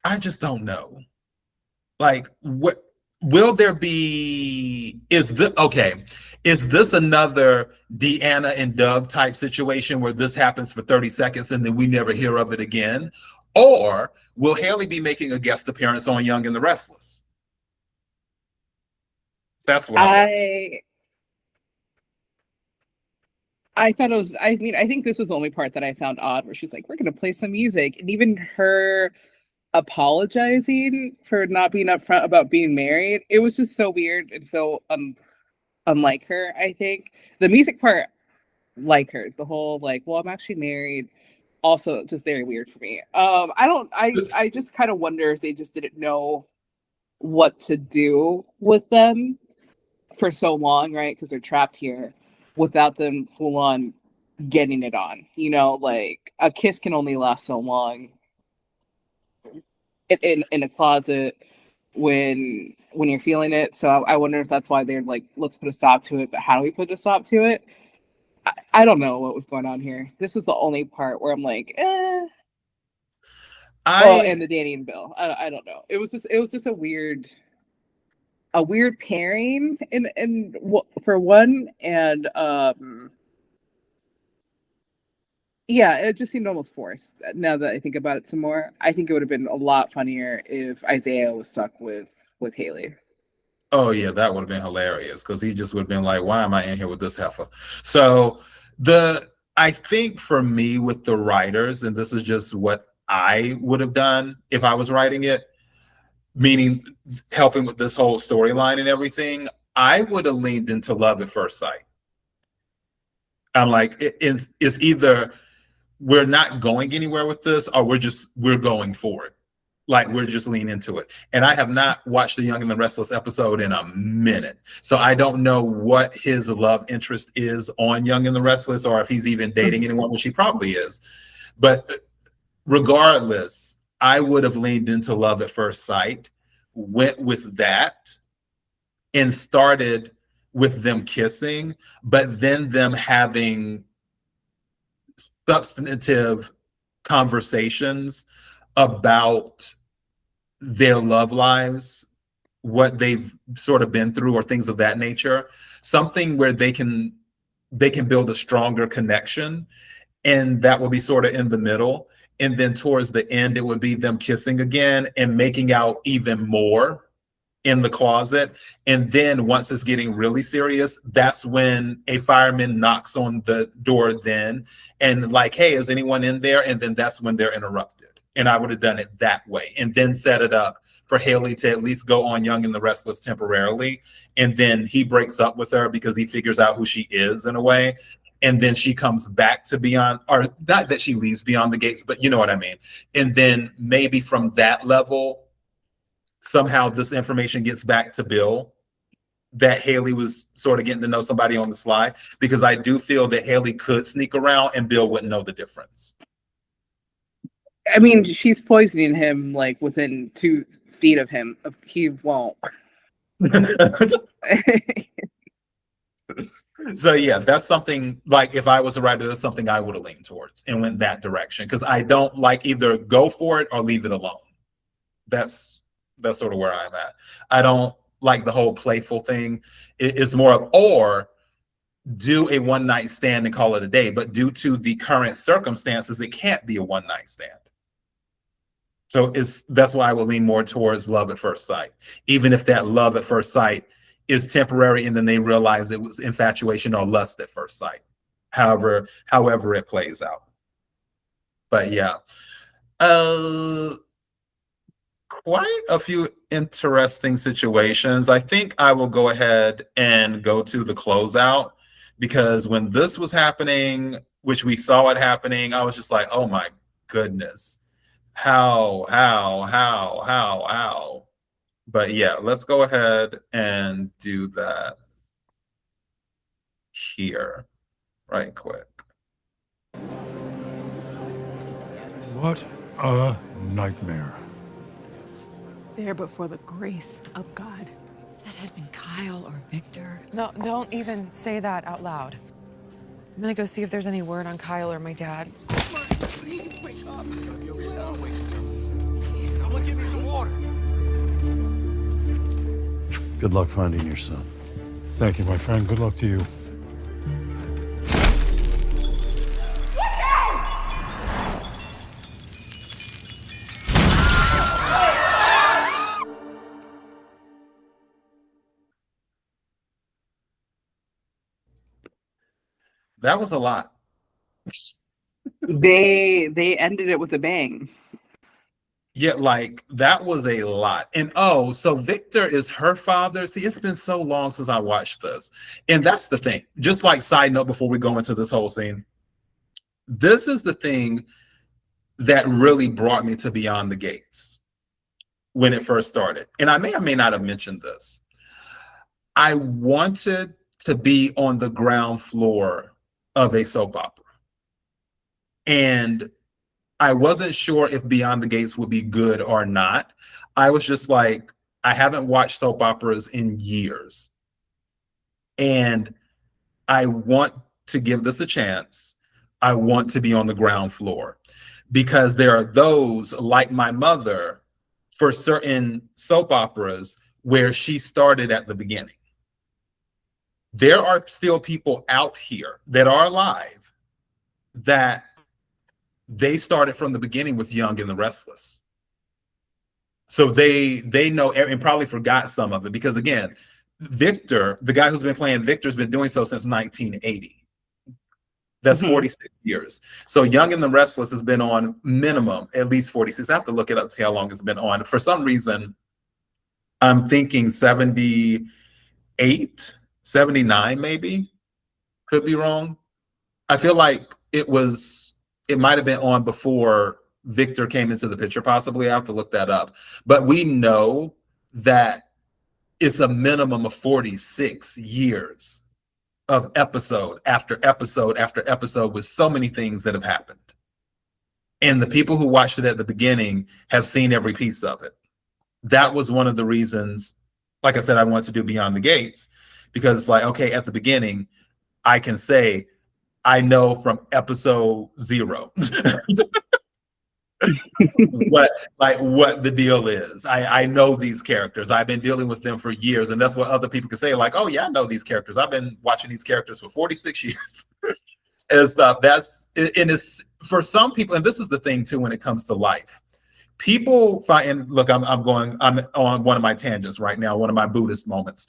I just don't know. Like, what will there be? Is this another Deanna and Doug type situation where this happens for 30 seconds and then we never hear of it again? Or will Haley be making a guest appearance on Young and the Restless? That's what I thought it was, I mean, I think this was the only part that I found odd where she's like, we're going to play some music. And even her apologizing for not being upfront about being married, it was just so weird and so unlike her, I think. The music part, like her. The whole, like, well, I'm actually married. Also, just very weird for me. I just kind of wonder if they just didn't know what to do with them for so long, right? Because they're trapped here without them full on getting it on. You know, like a kiss can only last so long in a closet when you're feeling it. So I wonder if that's why they're like, let's put a stop to it. But how do we put a stop to it? I don't know what was going on here. This is the only part where I'm like, eh. Oh, and the Dani and Bill. I don't know. It was just a weird pairing in for one, and yeah, it just seemed almost forced. Now that I think about it some more, I think it would have been a lot funnier if Izaiah was stuck with Haley. Oh yeah, that would have been hilarious because he just would have been like, "Why am I in here with this heifer?" So I think for me with the writers, and this is just what I would have done if I was writing it, meaning helping with this whole storyline and everything, I would have leaned into love at first sight. I'm like, it's either we're not going anywhere with this, or we're going for it. Like we're just leaning into it. And I have not watched the Young and the Restless episode in a minute. So I don't know what his love interest is on Young and the Restless, or if he's even dating anyone, which he probably is. But regardless, I would have leaned into love at first sight, went with that, and started with them kissing, but then them having substantive conversations about their love lives, what they've sort of been through, or things of that nature. Something where they can build a stronger connection, and that will be sort of in the middle. And then towards the end, it would be them kissing again and making out even more in the closet. And then once it's getting really serious, that's when a fireman knocks on the door then and like, hey, is anyone in there? And then that's when they're interrupted. And I would have done it that way, and then set it up for Haley to at least go on Young and the Restless temporarily. And then he breaks up with her because he figures out who she is in a way. And then she comes back to Beyond, or not that she leaves Beyond the Gates, but you know what I mean. And then maybe from that level, somehow this information gets back to Bill that Haley was sort of getting to know somebody on the sly, because I do feel that Haley could sneak around and Bill wouldn't know the difference. I mean, she's poisoning him like within 2 feet of him. He won't. So yeah, that's something, like if I was a writer, that's something I would have leaned towards and went that direction, because I don't like either go for it or leave it alone. That's sort of where I'm at. I don't like the whole playful thing. It's more of, or do a one night stand and call it a day, but due to the current circumstances, it can't be a one night stand. So that's why I would lean more towards love at first sight, even if that love at first sight is temporary and then they realize it was infatuation or lust at first sight. However it plays out. But yeah, quite a few interesting situations. I think I will go ahead and go to the closeout, because when this was happening, which we saw it happening, I was just like, oh my goodness. How? But yeah, let's go ahead and do that here right quick. What a nightmare. There, but for the grace of God. If that had been Kyle or Victor. No, don't even say that out loud. I'm gonna go see if there's any word on Kyle or my dad. Please wake up. It's gonna be okay. Someone give me some water. Good luck finding your son. Thank you, my friend. Good luck to you. That was a lot. They ended it with a bang. Yeah, like that was a lot. And oh, so Victor is her father. See, it's been so long since I watched this. And that's the thing. Just like side note before we go into this whole scene. This is the thing that really brought me to Beyond the Gates when it first started. And I may or may not have mentioned this. I wanted to be on the ground floor of a soap opera. And I wasn't sure if Beyond the Gates would be good or not. I was just like, I haven't watched soap operas in years. And I want to give this a chance. I want to be on the ground floor because there are those like my mother for certain soap operas where she started at the beginning. There are still people out here that are alive that they started from the beginning with Young and the Restless. So they know and probably forgot some of it because again, Victor, the guy who's been playing Victor, has been doing so since 1980. That's 46 years. So Young and the Restless has been on minimum at least 46. I have to look it up to see how long it's been on. For some reason, I'm thinking 78, 79 maybe. Could be wrong. I feel like it might have been on before Victor came into the picture, possibly. I have to look that up. But we know that it's a minimum of 46 years of episode after episode after episode with so many things that have happened. And the people who watched it at the beginning have seen every piece of it. That was one of the reasons, like I said, I wanted to do Beyond the Gates, because it's like, okay, at the beginning, I can say, I know from episode 0 what the deal is. I know these characters. I've been dealing with them for years, and that's what other people can say. Like, oh yeah, I know these characters. I've been watching these characters for 46 years and stuff. And it's for some people, and this is the thing too when it comes to life. People find, and look, I'm on one of my tangents right now, one of my Buddhist moments.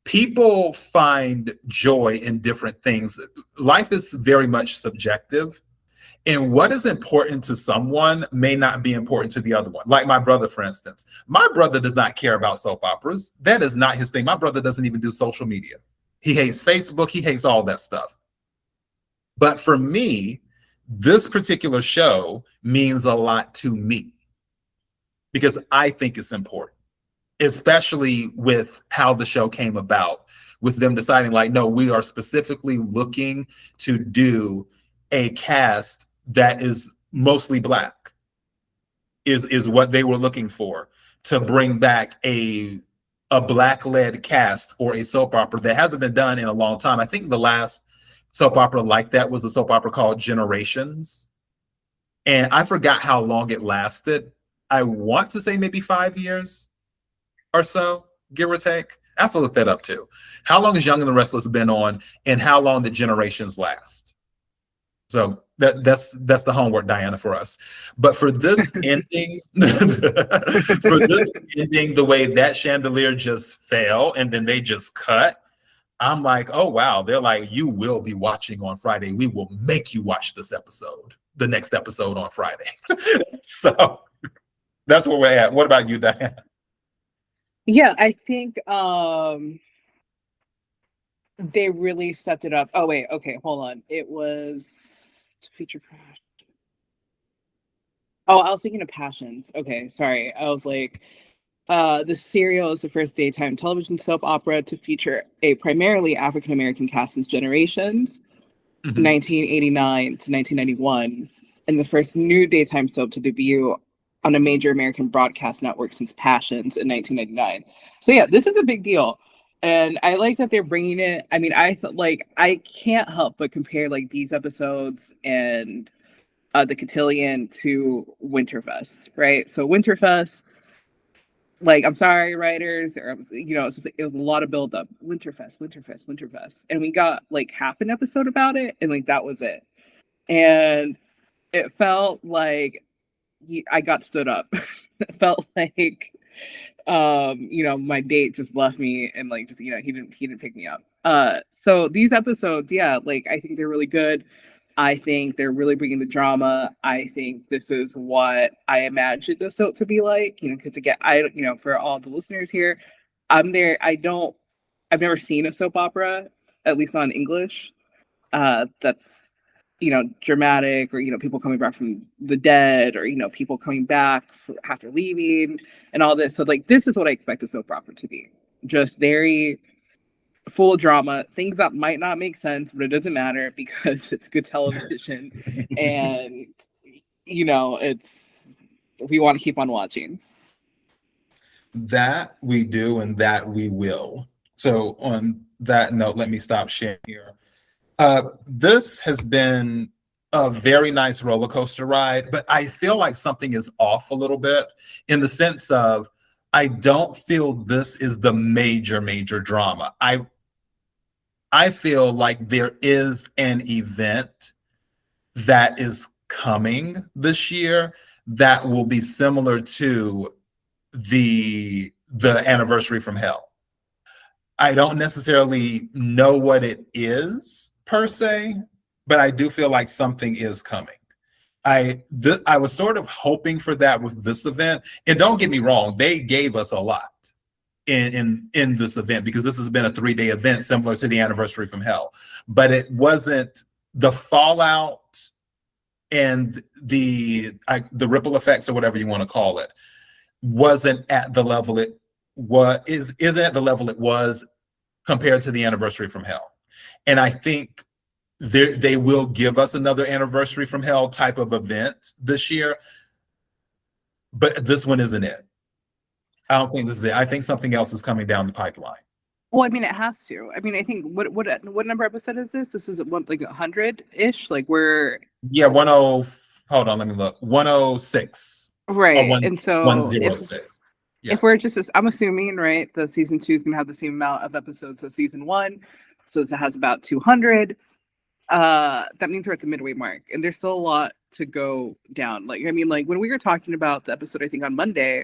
People find joy in different things. Life is very much subjective. And what is important to someone may not be important to the other one. Like my brother, for instance. My brother does not care about soap operas. That is not his thing. My brother doesn't even do social media. He hates Facebook. He hates all that stuff. But for me, this particular show means a lot to me because I think it's important, especially with how the show came about, with them deciding like, no, we are specifically looking to do a cast that is mostly Black, is what they were looking for, to bring back a Black-led cast for a soap opera that hasn't been done in a long time. I think the last soap opera like that was a soap opera called Generations. And I forgot how long it lasted. I want to say maybe 5 years or so, give or take. I have to look that up too. How long has Young and the Restless been on, and how long did Generations last? So that's the homework, Diana, for us. But for this ending, the way that chandelier just fell and then they just cut, I'm like, oh wow. They're like, you will be watching on Friday. We will make you watch this episode, the next episode on Friday. So that's where we're at. What about you, Diana? Yeah, I think they really stepped it up. Oh wait, okay, hold on. It was to feature. Oh, I was thinking of Passions. Okay, sorry. I was like, The Serial is the first daytime television soap opera to feature a primarily African American cast since Generations, 1989 to 1991, and the first new daytime soap to debut on a major American broadcast network since Passions in 1999. So yeah, this is a big deal. And I like that they're bringing it. I mean, I can't help but compare like these episodes and the Cotillion to Winterfest, right? So Winterfest, like, I'm sorry, writers, or it was a lot of buildup. Winterfest, and we got like half an episode about it, and like that was it. And it felt like I got stood up. It felt like my date just left me, and like just he didn't pick me up. So these episodes, yeah, like I think they're really good. I think they're really bringing the drama. I think this is what I imagined the soap to be like, because again, for all the listeners here, I'm there. I've never seen a soap opera, at least not in English. That's, dramatic, or, people coming back from the dead, or, people coming back after leaving and all this. So like, this is what I expect a soap opera to be. Just very full of drama, things that might not make sense, but it doesn't matter because it's good television. And, we want to keep on watching. That we do, and that we will. So on that note, let me stop sharing here. This has been a very nice roller coaster ride, but I feel like something is off a little bit in the sense of I don't feel this is the major drama. I feel like there is an event that is coming this year that will be similar to the anniversary from hell. I don't necessarily know what it is per se, but I do feel like something is coming. I was sort of hoping for that with this event, and don't get me wrong, they gave us a lot in this event because this has been a 3-day event similar to the anniversary from hell, but it wasn't the fallout and the ripple effects or whatever you want to call it wasn't at the level it isn't at the level it was compared to the anniversary from hell. And I think they will give us another anniversary from hell type of event this year, but this one isn't it. I don't think this is it. I think something else is coming down the pipeline. Well, I mean, it has to. I mean, I think what number episode is this? This is like 100-ish. Like we're 10. Hold on, let me look. 106. Right, and so 106. If we're just, I'm assuming, right, the season 2 is going to have the same amount of episodes as season 1, so it has about 200. That means we're at the midway mark, and there's still a lot to go down. Like, I mean, like when we were talking about the episode, I think on Monday,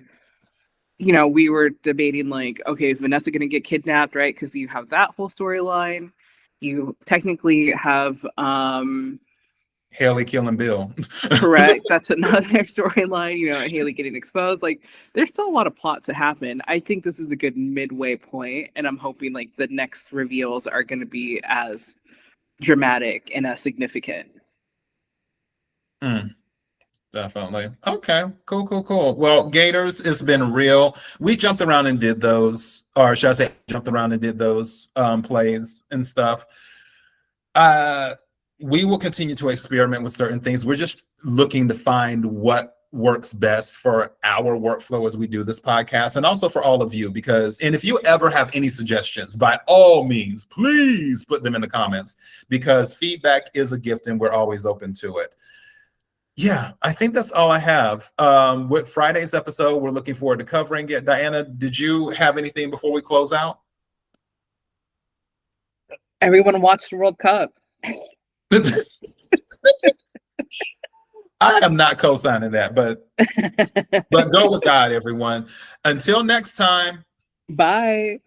we were debating like, okay, is Vanessa going to get kidnapped, right? Because you have that whole storyline. You technically have Haley killing Bill. Correct. That's another storyline, Haley getting exposed. Like, there's still a lot of plot to happen. I think this is a good midway point, and I'm hoping like the next reveals are going to be as dramatic and as significant. Definitely. Okay, cool. Well, Gators, it's been real. We jumped around and did those, or should I say jumped around and did those plays and stuff. We will continue to experiment with certain things. We're just looking to find what works best for our workflow as we do this podcast, and also for all of you, and if you ever have any suggestions, by all means, please put them in the comments, because feedback is a gift and we're always open to it. Yeah, I think that's all I have. With Friday's episode, we're looking forward to covering it. Diana, did you have anything before we close out? Everyone watch the World Cup. I am not co-signing that, but go with God, everyone. Until next time. Bye.